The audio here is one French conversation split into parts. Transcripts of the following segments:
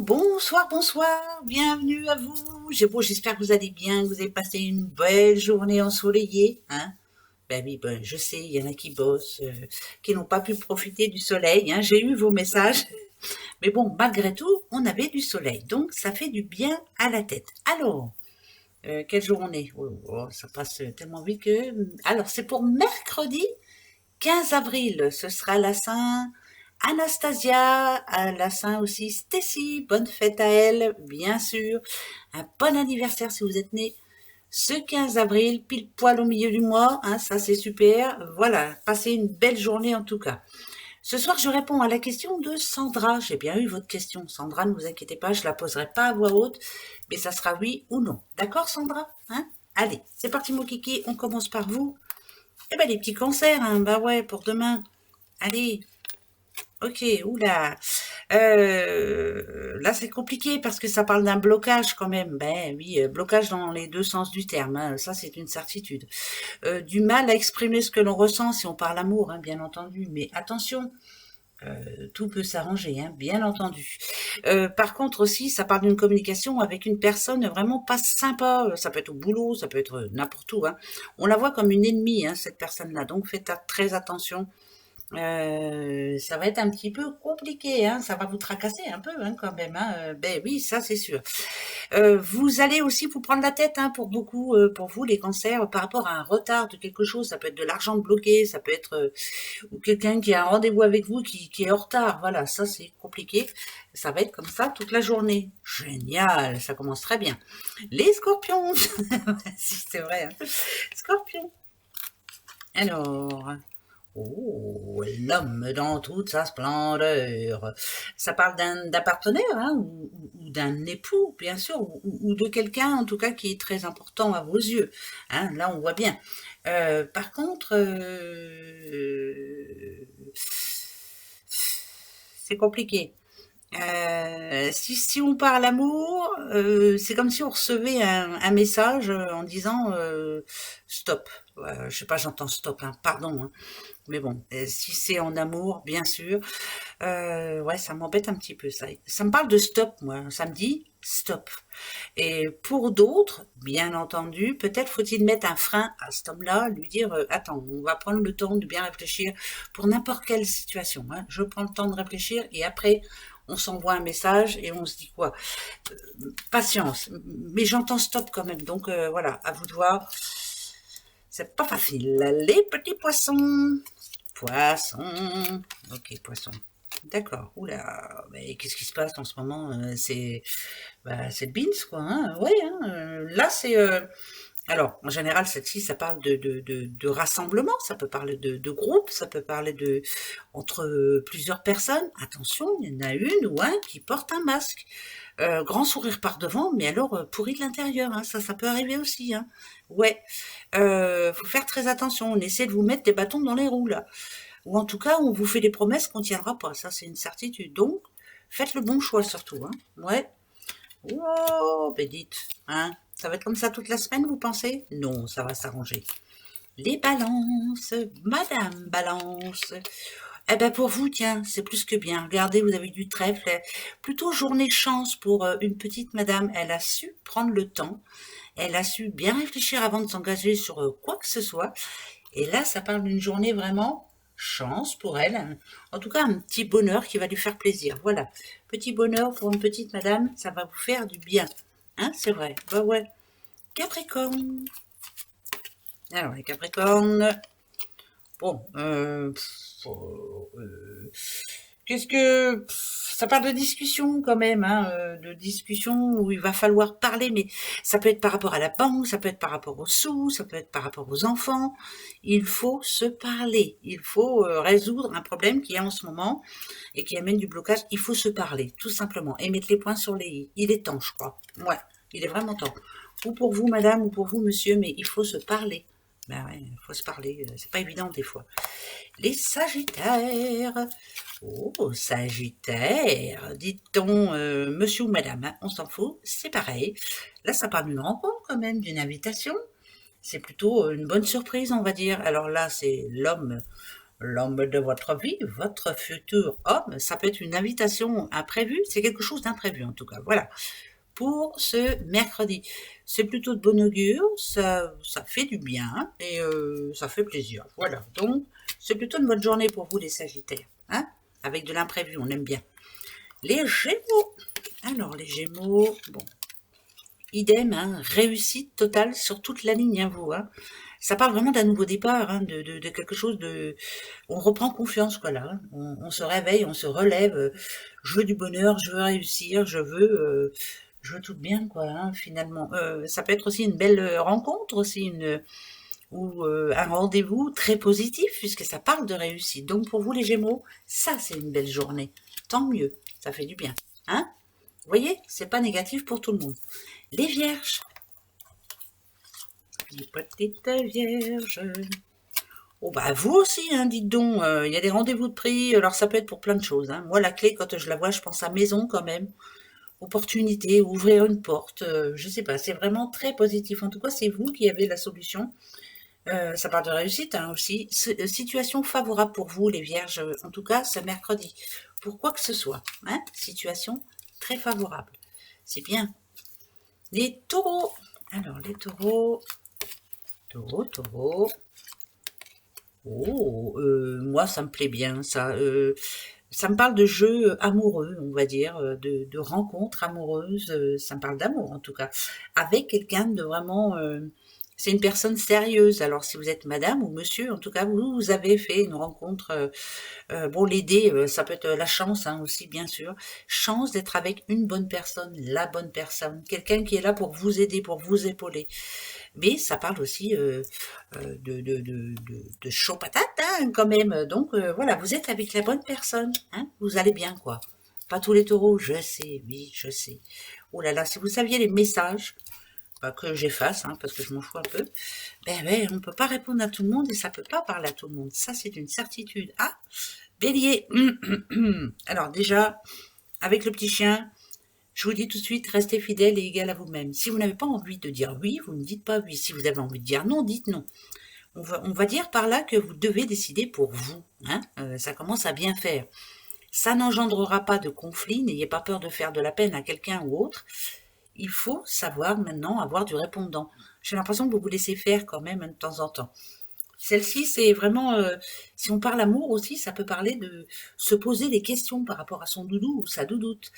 Bonsoir, bonsoir, bienvenue à vous. J'espère que vous allez bien, que vous avez passé une belle journée ensoleillée, hein. Ben oui, ben, je sais, il y en a qui bossent, qui n'ont pas pu profiter du soleil, hein. J'ai eu vos messages, mais bon, malgré tout, on avait du soleil, donc ça fait du bien à la tête. Alors, quelle journée? Oh, oh, ça passe tellement vite que... Alors, c'est pour mercredi 15 avril, ce sera la Saint Anastasia, à la Saint aussi Stacy, bonne fête à elle, bien sûr. Un bon anniversaire si vous êtes né ce 15 avril, pile poil au milieu du mois, hein, ça c'est super. Voilà, passez une belle journée en tout cas. Ce soir, je réponds à la question de Sandra. J'ai bien eu votre question. Sandra, ne vous inquiétez pas, je la poserai pas à voix haute, mais ça sera oui ou non. D'accord, Sandra, hein? Allez, c'est parti mon kiki, on commence par vous. Eh ben les petits concerts, hein, bah ouais, pour demain. Allez, ok, oula. Là c'est compliqué parce que ça parle d'un blocage quand même. Ben oui, blocage dans les deux sens du terme, hein, ça c'est une certitude. Du mal à exprimer ce que l'on ressent si on parle amour, hein, bien entendu. Mais attention, tout peut s'arranger, hein, bien entendu. Par contre aussi, ça parle d'une communication avec une personne vraiment pas sympa. Ça peut être au boulot, ça peut être n'importe où, hein. On la voit comme une ennemie, hein, cette personne-là. Donc faites très attention. Ça va être un petit peu compliqué, hein, ça va vous tracasser un peu, hein, quand même, hein. Ben oui, ça c'est sûr. Vous allez aussi vous prendre la tête, hein, pour beaucoup, pour vous les cancers, par rapport à un retard de quelque chose. Ça peut être de l'argent bloqué, ça peut être ou quelqu'un qui a un rendez-vous avec vous qui est en retard. Voilà, ça c'est compliqué. Ça va être comme ça toute la journée. Génial, ça commence très bien. Les scorpions, si c'est vrai, hein. Scorpions. Alors, oh, l'homme dans toute sa splendeur. Ça parle d'un partenaire, hein, ou d'un époux, bien sûr, ou de quelqu'un, en tout cas, qui est très important à vos yeux. Hein, là, on voit bien. Par contre, c'est compliqué. Si on parle amour, c'est comme si on recevait un message en disant stop. Je sais pas, j'entends stop, hein, pardon, hein. Mais bon, si c'est en amour, bien sûr, ouais, ça m'embête un petit peu, ça. Ça me parle de stop, moi. Ça me dit stop. Et pour d'autres, bien entendu, peut-être faut-il mettre un frein à cet homme-là, lui dire, attends, on va prendre le temps de bien réfléchir pour n'importe quelle situation, hein. Je prends le temps de réfléchir et après, on s'envoie un message et on se dit quoi? Patience. Mais j'entends stop quand même, donc voilà, à vous de voir. C'est pas facile. Les petits poissons. Poisson. Ok, poisson. D'accord. Oula, mais qu'est-ce qui se passe en ce moment? C'est le beans, quoi, hein. Ouais, hein. Là, c'est... alors, en général, celle-ci, ça parle de rassemblement, ça peut parler de groupe, ça peut parler de entre plusieurs personnes. Attention, il y en a une ou un qui porte un masque. Grand sourire par devant, mais alors pourri de l'intérieur, hein. Ça peut arriver aussi, hein. Ouais, faut faire très attention. On essaie de vous mettre des bâtons dans les roues, là. Ou en tout cas, on vous fait des promesses qu'on tiendra pas. Ça, c'est une certitude. Donc, faites le bon choix surtout, hein. Ouais. Oh, ben dites, hein. Ça va être comme ça toute la semaine, vous pensez? Non, ça va s'arranger. Les balances, Madame Balance. Eh ben pour vous, tiens, c'est plus que bien. Regardez, vous avez du trèfle. Plutôt journée chance pour une petite madame. Elle a su prendre le temps. Elle a su bien réfléchir avant de s'engager sur quoi que ce soit. Et là, ça parle d'une journée vraiment chance pour elle. En tout cas, un petit bonheur qui va lui faire plaisir. Voilà. Petit bonheur pour une petite madame, ça va vous faire du bien. Hein, c'est vrai. Bah ouais. Capricorne. Alors, les Capricornes. Bon, qu'est-ce que... Ça parle de discussion quand même, hein, de discussion où il va falloir parler, mais ça peut être par rapport à la banque, ça peut être par rapport aux sous, ça peut être par rapport aux enfants. Il faut se parler, il faut résoudre un problème qui est en ce moment et qui amène du blocage. Il faut se parler, tout simplement, et mettre les points sur les i. Il est temps, je crois. Ouais, il est vraiment temps. Ou pour vous, madame, ou pour vous, monsieur, mais il faut se parler. Ben ouais, il faut se parler, c'est pas évident des fois. Les Sagittaires. Oh, Sagittaire, dit-on monsieur ou madame, hein, on s'en fout, c'est pareil. Là, ça parle d'une rencontre quand même, d'une invitation. C'est plutôt une bonne surprise, on va dire. Alors là, c'est l'homme l'homme de votre vie, votre futur homme. Ça peut être une invitation imprévue, c'est quelque chose d'imprévu en tout cas. Voilà, pour ce mercredi. C'est plutôt de bon augure, ça fait du bien et ça fait plaisir. Voilà, donc c'est plutôt une bonne journée pour vous les Sagittaires. Hein, avec de l'imprévu, on aime bien. Les Gémeaux. Alors les Gémeaux, bon, idem, hein, réussite totale sur toute la ligne, hein, vous. Hein. Ça parle vraiment d'un nouveau départ, hein, de quelque chose de... On reprend confiance, quoi, là. Hein. On se réveille, on se relève. Je veux du bonheur, je veux réussir, je veux tout bien, quoi, hein, finalement. Ça peut être aussi une belle rencontre, aussi, ou un rendez-vous très positif, puisque ça parle de réussite. Donc, pour vous, les Gémeaux, ça, c'est une belle journée. Tant mieux, ça fait du bien. Hein? Vous voyez, c'est pas négatif pour tout le monde. Les Vierges. Les petites Vierges. Oh bah vous aussi, hein, dites donc, il y a des rendez-vous de prix, alors ça peut être pour plein de choses. Hein. Moi, la clé, quand je la vois, je pense à maison quand même. Opportunité, ouvrir une porte, je sais pas, c'est vraiment très positif. En tout cas, c'est vous qui avez la solution. Ça parle de réussite hein, aussi. Situation favorable pour vous, les Vierges, en tout cas ce mercredi. Pour quoi que ce soit. Hein, situation très favorable. C'est bien. Les taureaux. Alors, les taureaux. Taureaux. Oh, moi, ça me plaît bien, ça. Ça me parle de jeux amoureux, on va dire, de rencontres amoureuses. Ça me parle d'amour, en tout cas. Avec quelqu'un de vraiment... c'est une personne sérieuse. Alors, si vous êtes madame ou monsieur, en tout cas, vous avez fait une rencontre... bon, l'aider, ça peut être la chance hein, aussi, bien sûr. Chance d'être avec une bonne personne, la bonne personne. Quelqu'un qui est là pour vous aider, pour vous épauler. Mais ça parle aussi de chaud patate, hein, quand même. Donc, voilà, vous êtes avec la bonne personne. Hein, vous allez bien, quoi. Pas tous les taureaux, je sais, oui, je sais. Oh là là, si vous saviez les messages que j'efface, hein, parce que je m'en fous un peu, ben, on ne peut pas répondre à tout le monde et ça ne peut pas parler à tout le monde. Ça, c'est une certitude. Ah, Bélier. Alors déjà, avec le petit chien, je vous dis tout de suite, restez fidèle et égal à vous-même. Si vous n'avez pas envie de dire oui, vous ne dites pas oui. Si vous avez envie de dire non, dites non. On va dire par là que vous devez décider pour vous. Hein, ça commence à bien faire. Ça n'engendrera pas de conflit, n'ayez pas peur de faire de la peine à quelqu'un ou autre. Il faut savoir maintenant avoir du répondant. J'ai l'impression que vous vous laissez faire quand même de temps en temps. Celle-ci, c'est vraiment, si on parle amour aussi, ça peut parler de se poser des questions par rapport à son doudou ou sa doudoute.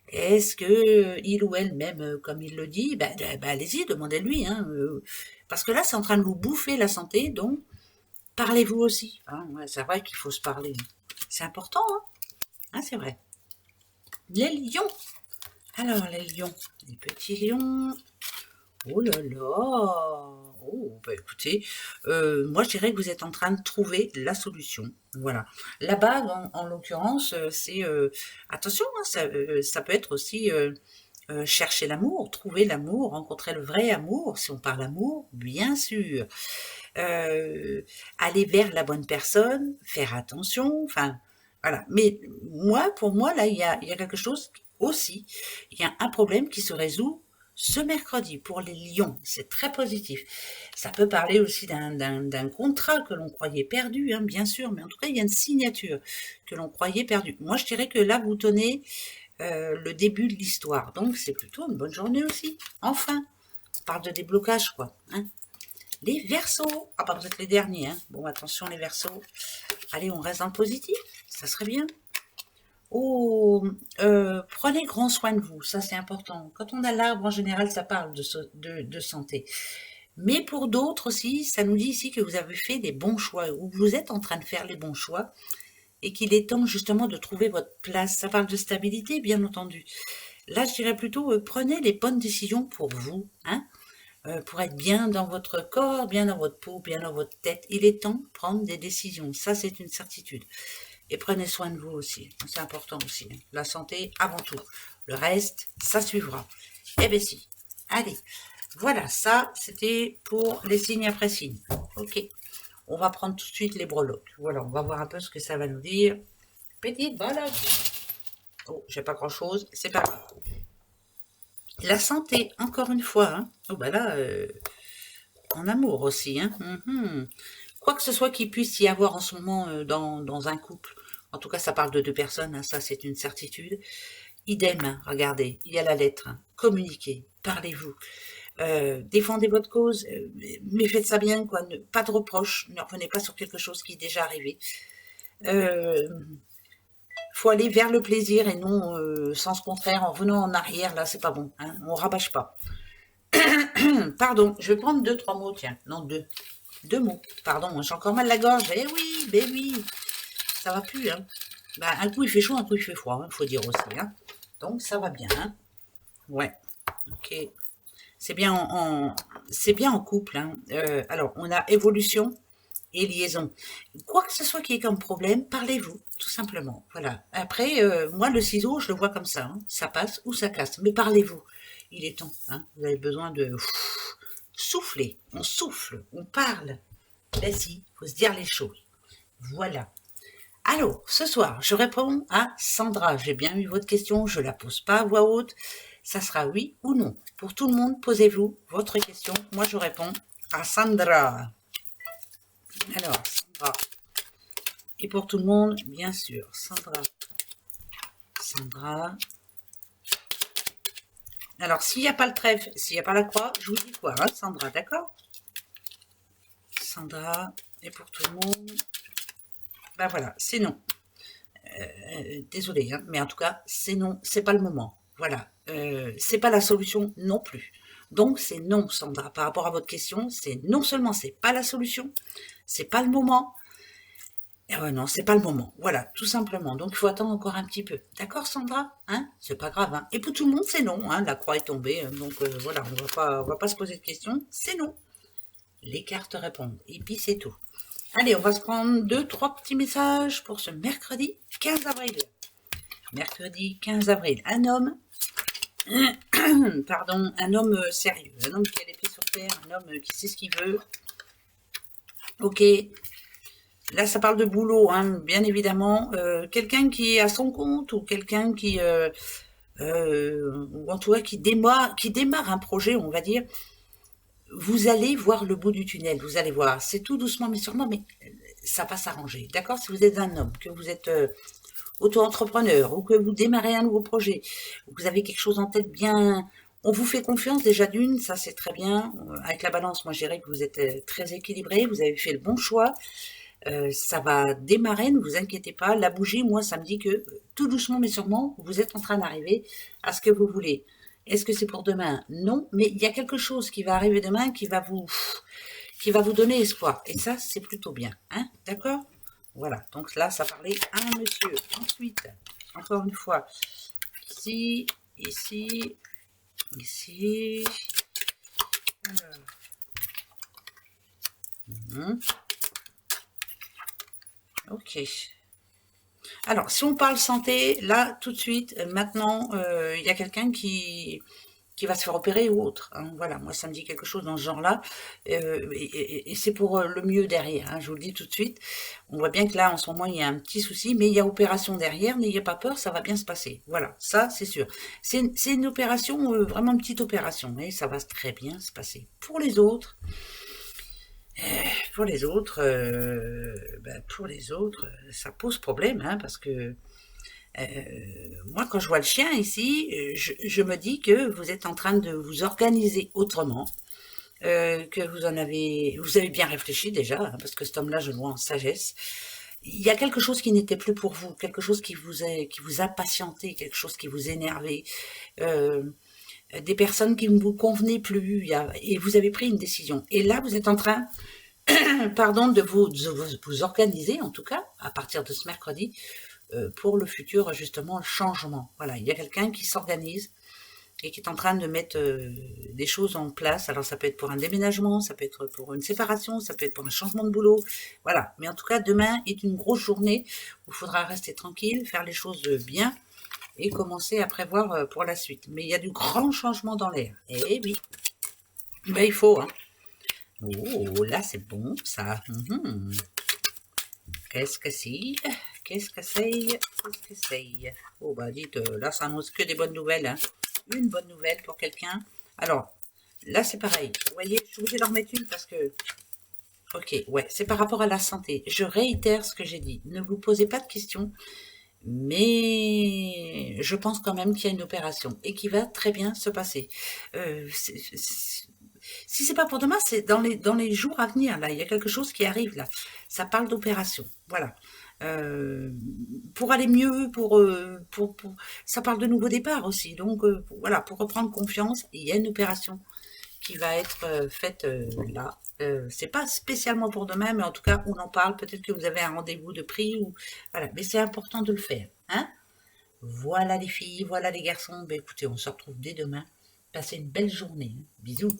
Est-ce que il ou elle m'aime comme il le dit? Allez-y, demandez-lui. Hein, parce que là, c'est en train de vous bouffer la santé, donc parlez-vous aussi. Hein, ouais, c'est vrai qu'il faut se parler. C'est important, hein, hein, c'est vrai. Les lions. Alors, les lions, les petits lions. Oh là là! Oh, bah écoutez, moi je dirais que vous êtes en train de trouver la solution. Voilà. La bague, en l'occurrence, c'est attention, hein, ça peut être aussi chercher l'amour, trouver l'amour, rencontrer le vrai amour, si on parle amour, bien sûr. Aller vers la bonne personne, faire attention, enfin, voilà. Mais moi, pour moi, là, il y a quelque chose aussi. Il y a un problème qui se résout ce mercredi pour les lions. C'est très positif. Ça peut parler aussi d'un contrat que l'on croyait perdu, hein, bien sûr, mais en tout cas, il y a une signature que l'on croyait perdue. Moi, je dirais que là, vous tenez le début de l'histoire. Donc, c'est plutôt une bonne journée aussi. Enfin, on parle de déblocage, quoi. Hein. Les Verseaux. Ah bah vous êtes les derniers. Hein. Bon, attention les Verseaux. Allez, on reste dans le positif. Ça serait bien. Oh, prenez grand soin de vous. Ça, c'est important. Quand on a l'arbre, en général, ça parle de santé. Mais pour d'autres aussi, ça nous dit ici que vous avez fait des bons choix, ou vous êtes en train de faire les bons choix, et qu'il est temps justement de trouver votre place. Ça parle de stabilité, bien entendu. Là, je dirais plutôt, prenez les bonnes décisions pour vous. Hein, pour être bien dans votre corps, bien dans votre peau, bien dans votre tête. Il est temps de prendre des décisions. Ça, c'est une certitude. Et prenez soin de vous aussi. C'est important aussi. Hein. La santé avant tout. Le reste, ça suivra. Eh bien si. Allez. Voilà, ça, c'était pour les signes après signes. Ok. On va prendre tout de suite les breloques. Voilà, on va voir un peu ce que ça va nous dire. Petite breloque. Oh, j'ai pas grand-chose. C'est pas grave. La santé, encore une fois. Hein. Oh, bah là... en amour aussi. Hein. quoi que ce soit qu'il puisse y avoir en ce moment dans un couple, en tout cas ça parle de deux personnes, hein, ça c'est une certitude, idem, hein, regardez, il y a la lettre, hein, communiquez, parlez-vous, défendez votre cause, mais faites ça bien, quoi, pas de reproches, ne revenez pas sur quelque chose qui est déjà arrivé. Faut aller vers le plaisir et non sens contraire, en revenant en arrière, là c'est pas bon, hein, on rabâche pas. Pardon, je vais prendre 2-3 mots, tiens, non deux mots, pardon, j'ai encore mal la gorge, ben oui, ça va plus, hein. Bah, un coup il fait chaud, un coup il fait froid, il faut dire aussi, hein. Donc ça va bien, hein. Ouais, ok. C'est bien c'est bien en couple, hein. Alors, on a évolution et liaison. Quoi que ce soit qui est comme problème, parlez-vous, tout simplement. Voilà. Après, moi, le ciseau, je le vois comme ça, hein. Ça passe ou ça casse. Mais parlez-vous. Il est temps, hein. Vous avez besoin de souffler. On souffle, on parle. Ben si, faut se dire les choses. Voilà. Alors, ce soir, je réponds à Sandra. J'ai bien eu votre question, je la pose pas à voix haute. Ça sera oui ou non. Pour tout le monde, posez-vous votre question. Moi, je réponds à Sandra. Alors, Sandra. Et pour tout le monde, bien sûr, Sandra. Sandra. Alors, s'il n'y a pas le trèfle, s'il n'y a pas la croix, je vous dis quoi, hein, Sandra, d'accord? Sandra. Et pour tout le monde, ben voilà, c'est non. Désolée, hein, mais en tout cas, c'est non, c'est pas le moment. Voilà, c'est pas la solution non plus. Donc c'est non, Sandra. Par rapport à votre question, c'est non seulement c'est pas la solution, c'est pas le moment. Non, c'est pas le moment. Voilà, tout simplement. Donc il faut attendre encore un petit peu. D'accord, Sandra? Hein? C'est pas grave. Hein. Et pour tout le monde, c'est non. Hein. La croix est tombée. Donc voilà, on va pas se poser de questions. C'est non. Les cartes répondent. Et puis c'est tout. Allez, on va se prendre 2-3 petits messages pour ce mercredi 15 avril. Mercredi 15 avril, un homme, pardon, un homme sérieux, un homme qui a les pieds sur terre, un homme qui sait ce qu'il veut. Ok, là ça parle de boulot, hein, bien évidemment. Quelqu'un qui est à son compte ou quelqu'un qui, ou en tout cas qui démarre un projet, on va dire. Vous allez voir le bout du tunnel, vous allez voir. C'est tout doucement mais sûrement, mais ça va s'arranger. D'accord? Si vous êtes un homme, que vous êtes auto-entrepreneur ou que vous démarrez un nouveau projet, ou que vous avez quelque chose en tête bien, on vous fait confiance déjà d'une, ça c'est très bien. Avec la balance, moi je dirais que vous êtes très équilibré, vous avez fait le bon choix. Ça va démarrer, ne vous inquiétez pas. La bougie, moi, ça me dit que tout doucement mais sûrement, vous êtes en train d'arriver à ce que vous voulez. Est-ce que c'est pour demain? Non, mais il y a quelque chose qui va arriver demain qui va vous donner espoir. Et ça, c'est plutôt bien. Hein? D'accord? Voilà. Donc là, ça parlait à un monsieur. Ensuite, encore une fois, ici, ici, ici. Alors. Ok. Alors, si on parle santé, là, tout de suite, maintenant, il y a quelqu'un qui va se faire opérer ou autre. Hein. Voilà, moi, ça me dit quelque chose dans ce genre-là. Et c'est pour le mieux derrière, hein, je vous le dis tout de suite. On voit bien que là, en ce moment, il y a un petit souci, mais il y a opération derrière. N'ayez pas peur, ça va bien se passer. Voilà, ça, c'est sûr. C'est une opération, vraiment une petite opération, et ça va très bien se passer. Pour les autres... pour les autres, ça pose problème, hein, parce que moi, quand je vois le chien ici, je me dis que vous êtes en train de vous organiser autrement, que vous avez bien réfléchi déjà, hein, parce que cet homme-là, je le vois en sagesse. Il y a quelque chose qui n'était plus pour vous, quelque chose qui vous impatientait, quelque chose qui vous énervait, des personnes qui ne vous convenaient plus, et vous avez pris une décision. Et là, vous êtes en train pardon, de vous organiser, en tout cas, à partir de ce mercredi, pour le futur, justement, changement. Voilà, il y a quelqu'un qui s'organise et qui est en train de mettre des choses en place. Alors, ça peut être pour un déménagement, ça peut être pour une séparation, ça peut être pour un changement de boulot. Voilà, mais en tout cas, demain est une grosse journée où il faudra rester tranquille, faire les choses bien et commencer à prévoir pour la suite. Mais il y a du grand changement dans l'air. Eh oui, ben, il faut, hein. Oh, là, c'est bon, ça. Qu'est-ce que c'est? Qu'est-ce que c'est? Qu'est-ce que c'est? Oh, bah, dites, là, ça annonce que des bonnes nouvelles, hein. Une bonne nouvelle pour quelqu'un. Alors, là, c'est pareil. Vous voyez, je suis obligée d'en remettre une parce que OK, ouais, c'est par rapport à la santé. Je réitère ce que j'ai dit. Ne vous posez pas de questions, mais je pense quand même qu'il y a une opération et qui va très bien se passer. Si c'est pas pour demain, c'est dans les jours à venir. Là, il y a quelque chose qui arrive là. Ça parle d'opération. Voilà. Euh, pour aller mieux, ça parle de nouveau départ aussi. Donc voilà, pour reprendre confiance, il y a une opération qui va être faite là. C'est pas spécialement pour demain, mais en tout cas, on en parle. Peut-être que vous avez un rendez-vous de prix ou voilà. Mais c'est important de le faire, hein. Voilà les filles, voilà les garçons. Ben écoutez, on se retrouve dès demain. Passez une belle journée, hein. Bisous.